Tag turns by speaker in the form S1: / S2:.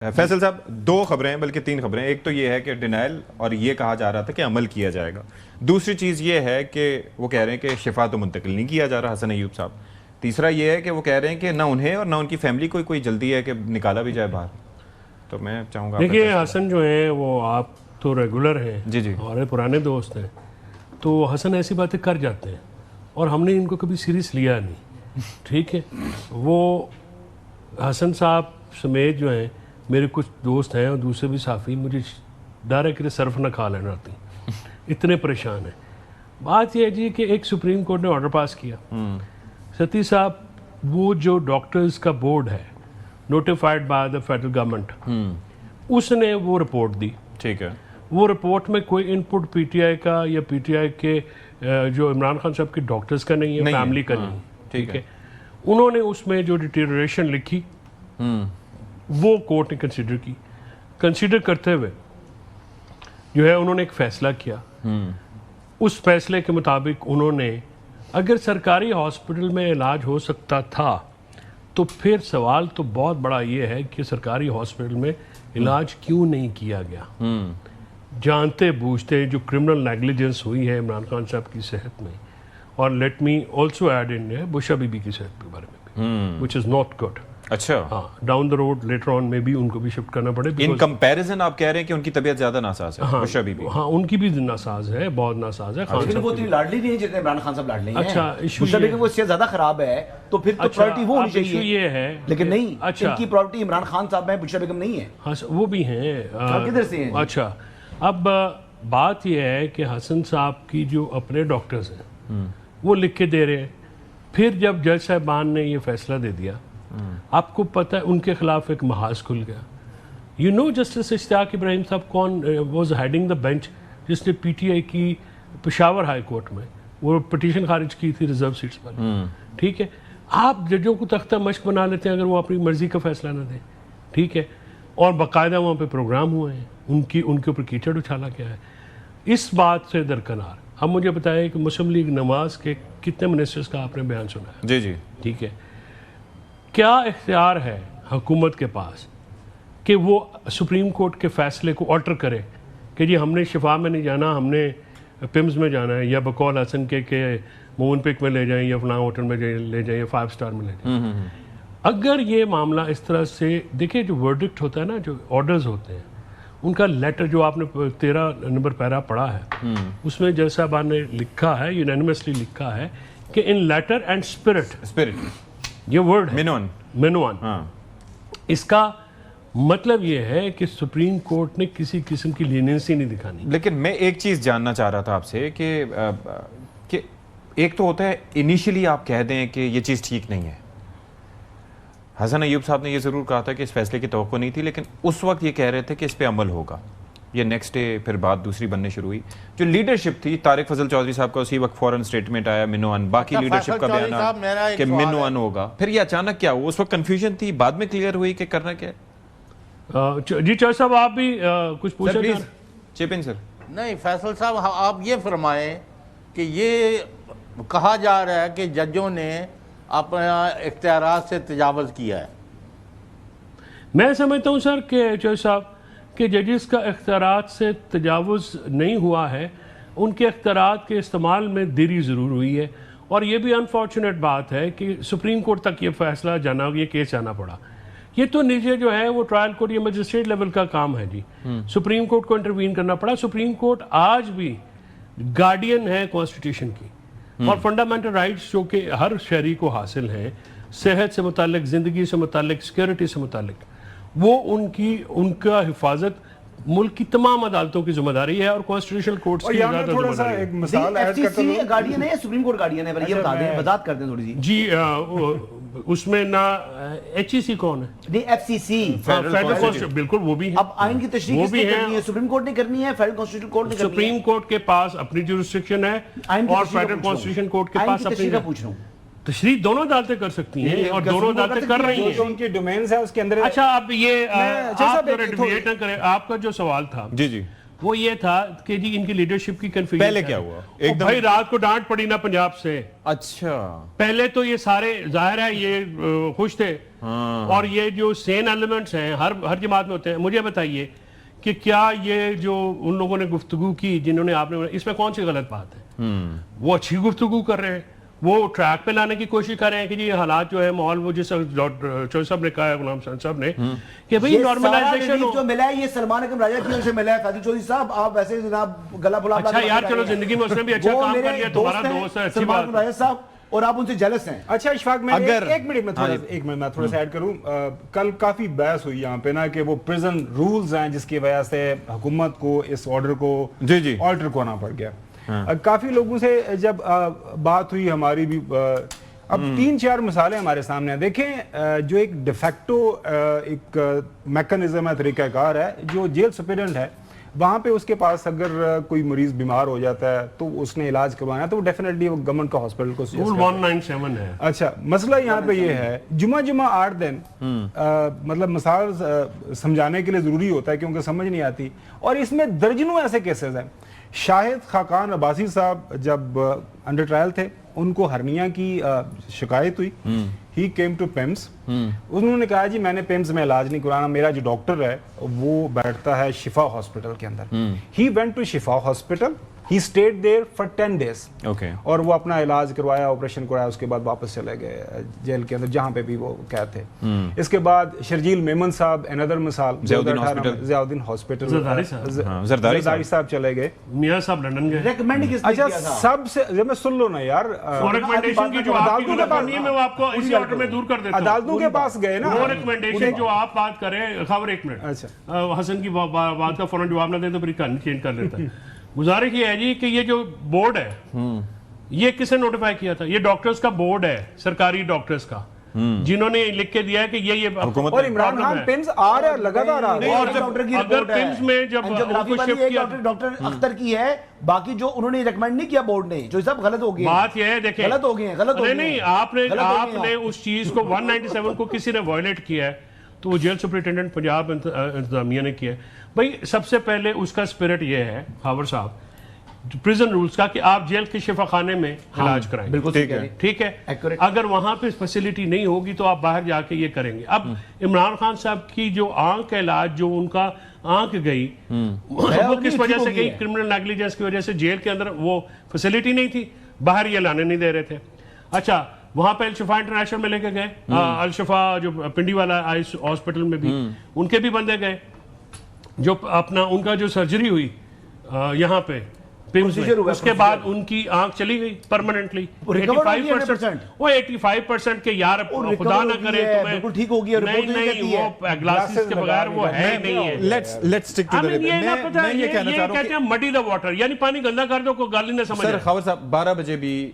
S1: फैसल साहब, दो खबरें हैं, बल्कि तीन खबरें। एक तो ये है कि डिनाइल, और ये कहा जा रहा था कि अमल किया जाएगा। दूसरी चीज़ ये है कि वो कह रहे हैं कि शिफा तो मुंतकिल नहीं किया जा रहा हसन अय्यूब साहब। तीसरा ये है कि वो कह रहे हैं कि ना उन्हें और ना उनकी फैमिली को कोई जल्दी है कि निकाला भी जाए बाहर। तो मैं चाहूँगा,
S2: देखिए हसन जो है वो आप तो रेगुलर हैं
S1: जी जी,
S2: हमारे पुराने दोस्त हैं, तो हसन ऐसी बातें कर जाते हैं और हमने इनको कभी सीरियस लिया नहीं। ठीक है, वो हसन साहब समेत जो हैं मेरे कुछ दोस्त हैं और दूसरे भी साफ़ी, मुझे डर है कि सर्फ न खा लेना आती, इतने परेशान हैं। बात यह है जी कि एक सुप्रीम कोर्ट ने ऑर्डर पास किया, सती साहब, वो जो डॉक्टर्स का बोर्ड है notified by the federal government, उसने वो रिपोर्ट दी।
S1: ठीक है,
S2: वो रिपोर्ट में कोई इनपुट पीटीआई का या पीटीआई के जो इमरान खान साहब के डॉक्टर्स का नहीं है, फैमिली का नहीं। ठीक है, उन्होंने उसमें जो डिटेरियोरेशन लिखी वो कोर्ट ने कंसीडर की। कंसीडर करते हुए जो है उन्होंने एक फैसला किया। उस फैसले के मुताबिक उन्होंने, अगर सरकारी हॉस्पिटल में इलाज हो सकता था तो फिर सवाल तो बहुत बड़ा ये है कि सरकारी हॉस्पिटल में इलाज क्यों नहीं किया गया। जानते बूझते जो क्रिमिनल नेग्लिजेंस हुई है इमरान खान साहब की सेहत में, और let me also add in Bushra Bibi की सेहत के बारे में भी, विच इज़ नॉट गुड।
S1: अच्छा,
S2: हाँ, down the road later on में भी उनको भी शिफ्ट करना पड़े।
S1: इन कंपैरिजन आप कह रहे हैं कि उनकी तबीयत ज्यादा नासाज है।
S2: हाँ,
S1: बुशरा बीबी,
S2: हाँ, उनकी भी नासाज है, बहुत नासाज है।
S3: लेकिन वो इतनी लाडली नहीं है जितने इमरान खान साहब लाडली हैं।
S2: अच्छा, इशू
S3: बुशरा बेगम को इससे ज्यादा खराब है तो फिर तो प्रायोरिटी वो होनी चाहिए।
S2: ये है
S3: लेकिन नहीं,
S2: अच्छा,
S3: इनकी प्रायोरिटी इमरान खान साहब है, बुशरा बेगम नहीं है।
S2: हाँ, वो भी हैं।
S3: किधर से हैं?
S2: अच्छा, अब बात यह है कि हसन साहब की जो अपने डॉक्टर्स हैं वो लिख के दे रहे हैं। फिर जब जज साहबान ने ये फैसला दे दिया, आपको पता है उनके खिलाफ एक महाज खुल गया। You know justice Ishtiaq Ibrahim साहब कौन वाज हेडिंग द बेंच, जिसने पीटीआई की पेशावर हाई कोर्ट में वो पिटीशन खारिज की थी रिजर्व सीट्स पर। ठीक है, आप जजों को तख्ता मश्क बना लेते हैं अगर वो अपनी मर्जी का फैसला ना दें। ठीक है, और बाकायदा वहाँ पे प्रोग्राम हुए हैं, उनके ऊपर कीचड़ उछाला गया है। इस बात से दरकिनार अब मुझे बताया कि मुस्लिम लीग नवाज के कितने मिनिस्टर्स का आपने बयान सुना है?
S1: जी जी,
S2: ठीक है, क्या इख्तियार है हुकूमत के पास कि वो सुप्रीम कोर्ट के फैसले को ऑल्टर करे कि जी हमने शिफा में नहीं जाना, हमने पिम्स में जाना है, या बकौल हसन के मोहन पिक में ले जाएं, या फलां होटल में ले जाएं, या 5 स्टार में ले जाएं। अगर ये मामला इस तरह से, देखिए जो वर्डिक्ट होता है ना, जो ऑर्डर्स होते हैं, उनका लेटर जो आपने 13 नंबर पैरा पढ़ा है, उसमें जज साहबान ने लिखा है, यूनानिमसली लिखा है कि इन लेटर एंड स्पिरिट, ये वर्ड है मिनवान।
S1: हाँ,
S2: इसका मतलब ये है कि सुप्रीम कोर्ट ने किसी किस्म की लीनियंसी नहीं दिखानी।
S1: लेकिन मैं एक चीज जानना चाह रहा था आपसे कि एक तो होता है इनिशियली आप कह दें कि ये चीज ठीक नहीं है। हसन अय्यूब साहब ने ये जरूर कहा था कि इस फैसले की तवक्को नहीं थी, लेकिन उस वक्त ये कह रहे थे कि इस पे अमल होगा। ये नेक्स्ट डे फिर बात दूसरी बनने शुरू हुई। जो लीडरशिप थी, तारिक फजल चौधरी साहब का उसी वक्त फौरन स्टेटमेंट आया मिनोअन, बाकी लीडरशिप का बयान आया कि मिनोअन होगा। फिर ये अचानक क्या हुआ? उस वक्त कंफ्यूजन थी, बाद में क्लियर हुई कि करना क्या है।
S2: जी चौधरी साहब, आप भी कुछ पूछें?
S1: Please chip in sir.
S4: नहीं फैसल साहब, आप ये फरमाएं कि ये कहा जा रहा है कि जजों ने अपना इख्तियारात से तजावज़ किया है।
S2: मैं समझता हूँ सर कि चौधरी साहब कि जजेस का इख्तियारात से तजावुज़ नहीं हुआ है, उनके इख्तियारात के इस्तेमाल में देरी ज़रूर हुई है। और ये भी अनफॉर्चुनेट बात है कि सुप्रीम कोर्ट तक ये फैसला जाना, ये केस जाना पड़ा। ये तो नीचे जो है वो ट्रायल कोर्ट या मजिस्ट्रेट लेवल का काम है जी। सुप्रीम कोर्ट को इंटरवीन करना पड़ा। सुप्रीम कोर्ट आज भी गार्डियन है कॉन्स्टिट्यूशन की और फंडामेंटल राइट्स जो कि हर शहरी को हासिल हैं, सेहत से मुतालिक, ज़िंदगी से मुतालिक, सिक्योरिटी से मुतालिक, वो उनका हिफाजत मुल्क की तमाम अदालतों की जिम्मेदारी है और कॉन्स्टिट्यूशनल कोर्ट की
S3: थोड़ा सा एक मिसाल ऐड करता हूं। गार्डियन है, सुप्रीम कोर्ट गार्डियन है, ये बता दें, वजाहत कर दें थोड़ी सी
S2: जी। उसमें ना एचईसी कौन है?
S3: नहीं, एफसीसी,
S2: फेडरल कॉन्स्टिट्यूशन, बिल्कुल वो भी है।
S3: अब आइन की तशरीह किसने करनी है? सुप्रीम कोर्ट ने करनी है, फेडरल कॉन्स्टिट्यूशन कोर्ट ने करनी है।
S2: सुप्रीम कोर्ट के पास अपनी जुरिस्डिक्शन है और फेडरल कॉन्स्टिट्यूशन कोर्ट के पास अपनी।
S3: पूछ रहा हूं,
S2: तशरीह दोनों अदालतें कर सकती हैं और दोनों अदालतें कर रही हैं,
S5: उनकी डोमेन्स है उसके अंदर।
S2: अच्छा, अब ये आप डिबेट ना करें। आपका जो सवाल था
S1: जी जी,
S2: वो ये था कि जी इनकी लीडरशिप की कंफ्यूजन
S1: पहले क्या हुआ?
S2: एकदम भाई रात को डांट पड़ी ना पंजाब से।
S1: अच्छा,
S2: पहले तो ये सारे जाहिर है ये खुश थे और ये जो सेन एलिमेंट्स हैं हर जमात में होते हैं। मुझे बताइए कि क्या ये जो उन लोगों ने गुफ्तगू की, जिन्होंने आपने, इसमें कौन सी गलत बात है? वो अच्छी गुफ्तगू कर रहे हैं, वो ट्रैक पे लाने की कोशिश कर रहे हैं कि जी हालात जो है माहौल, वो जिस चौधरी साहब ने कहा है, गुलाम साहब ने, कि भाई नॉर्मलाइजेशन
S3: जो मिला है ये सलमान अकरम राजा की वजह से मिला है। फैजल चौधरी साहब आप वैसे जनाब गला बुला,
S2: अच्छा यार चलो जिंदगी में उसने भी अच्छा काम कर लिया, तुम्हारा दोस्त है, अच्छी बात
S3: राजा साहब, और आप उनसे जेलस हैं।
S5: अच्छा इशफाक, मैं
S1: अगर
S5: एक मिनट में थोड़ा सा ऐड करूं। कल काफी बहस हुई यहाँ पे ना कि वो प्रिजन रूल्स हैं जिसकी वजह से हुकूमत को इस ऑर्डर को
S1: जी
S5: ऑल्टर करना पड़ गया। काफी लोगों से जब बात हुई हमारी भी, अब 3-4 मिसालें हमारे सामने हैं। देखें, जो एक डिफेक्टो एक मैकेनिज्म है, तरीकाकार है, जो जेल सुपरिटेंडेंट है वहाँ पे उसके पास अगर कोई मरीज बीमार हो जाता है तो उसने इलाज करवाना है तो वो डेफिनेटली वो गवर्नमेंट का हॉस्पिटल को
S2: रूल 197 है।
S5: अच्छा, मसला यहाँ पे ये है, जुमा 8 दिन मतलब मिसाल समझाने के लिए जरूरी होता है क्योंकि समझ नहीं आती, और इसमें दर्जनों ऐसे केसेस हैं। शाहिद खाकान अब्बासी साहब जब अंडर ट्रायल थे, उनको हर्निया की शिकायत हुई, ही केम टू पिम्स, उन्होंने कहा जी मैंने पिम्स में इलाज नहीं कराना, मेरा जो डॉक्टर है वो बैठता है शिफा हॉस्पिटल के अंदर। He went to Shifa hospital, he stayed there for 10 days
S1: okay,
S5: और वो अपना इलाज करवाया, ऑपरेशन करवाया, उसके बाद वापस चले गए जेल के अंदर जहां पे भी वो कैद थे। इसके बाद शर्जील मेमन साहब, अनदर मिसाल, ज़ियाउद्दीन हॉस्पिटल, जरदारी साहब चले गए,
S2: मियां साहब लंदन गए।
S3: रेकमेंड किसने
S5: अच्छा
S3: किया था?
S5: सबसे जब मैं सुन लो ना यार,
S2: रिकमेंडेशन की जो आपकी गलती है मैं वो आपको इसी ऑर्डर में दूर कर देता हूं।
S5: अदालतों के पास गए ना,
S2: वो रिकमेंडेशन जो आप बात करें, खबर एक मिनट,
S5: अच्छा
S2: हसन की बात का फौरन जवाब ना दें तो फिर कहानी चेंज कर लेता है। गुजारिश ये है जी कि ये जो बोर्ड है, ये किसने नोटिफाई किया था? ये डॉक्टर्स का बोर्ड है, सरकारी डॉक्टर्स का, जिन्होंने लिख के दिया है कि ये
S5: और इमरान खान पिम्स आ रहा है लगातार आ रहा है।
S2: और
S3: डॉक्टर की
S2: अगर
S3: रिपोर्ट है,
S2: पिम्स में जब
S3: एंजियोग्राफी
S2: उनको
S3: वाली
S2: शिफ्ट किया,
S3: डॉक्टर अख्तर की है, बाकी जो उन्होंने रेकमेंड नहीं किया बोर्ड ने, जो सब गलत हो गए।
S2: बात यह है, देखें
S3: गलत हो गए हैं, गलत हो गए हैं।
S2: नहीं, आपने उस चीज को 197 को किसी ने वायलेट किया है तो वो जेल सुपरिटेंडेंट पंजाब इंतजामिया ने किया है। भाई सबसे पहले उसका स्पिरिट ये है खावर साहब, प्रिजन रूल्स का, कि आप जेल के शिफा खाने में इलाज कराएं।
S3: बिल्कुल
S2: ठीक है। अगर वहां पे फैसिलिटी नहीं होगी तो आप बाहर जाके ये करेंगे। अब इमरान खान साहब की जो आंख का इलाज, जो उनका आंख गई, वो किस वजह से गई? क्रिमिनल नेग्लिजेंस की वजह से। जेल के अंदर वो फैसिलिटी नहीं थी, बाहर ये लाने नहीं दे रहे थे। अच्छा, वहां पे अल-शिफा इंटरनेशनल में लेके गए, अल-शिफा जो पिंडी वाला आइस हॉस्पिटल में भी उनके भी बंदे गए, जो अपना उनका जो सर्जरी हुई यहाँ पे पिम्स में, उसके बाद उनकी आंख चली गई परमानेंटली। 85%, वो 85% के यार खुदा ना करे तुम्हें
S3: ठीक होगी,
S2: नहीं वो ग्लासेस के बगैर वो है नहीं है।
S1: लेट्स स्टिक टू द
S2: ये कहते हैं मडी द वाटर, यानी पानी गंदा कर दो, कोई गाली ना समझ।
S1: सर खबर साहब 12 बजे भी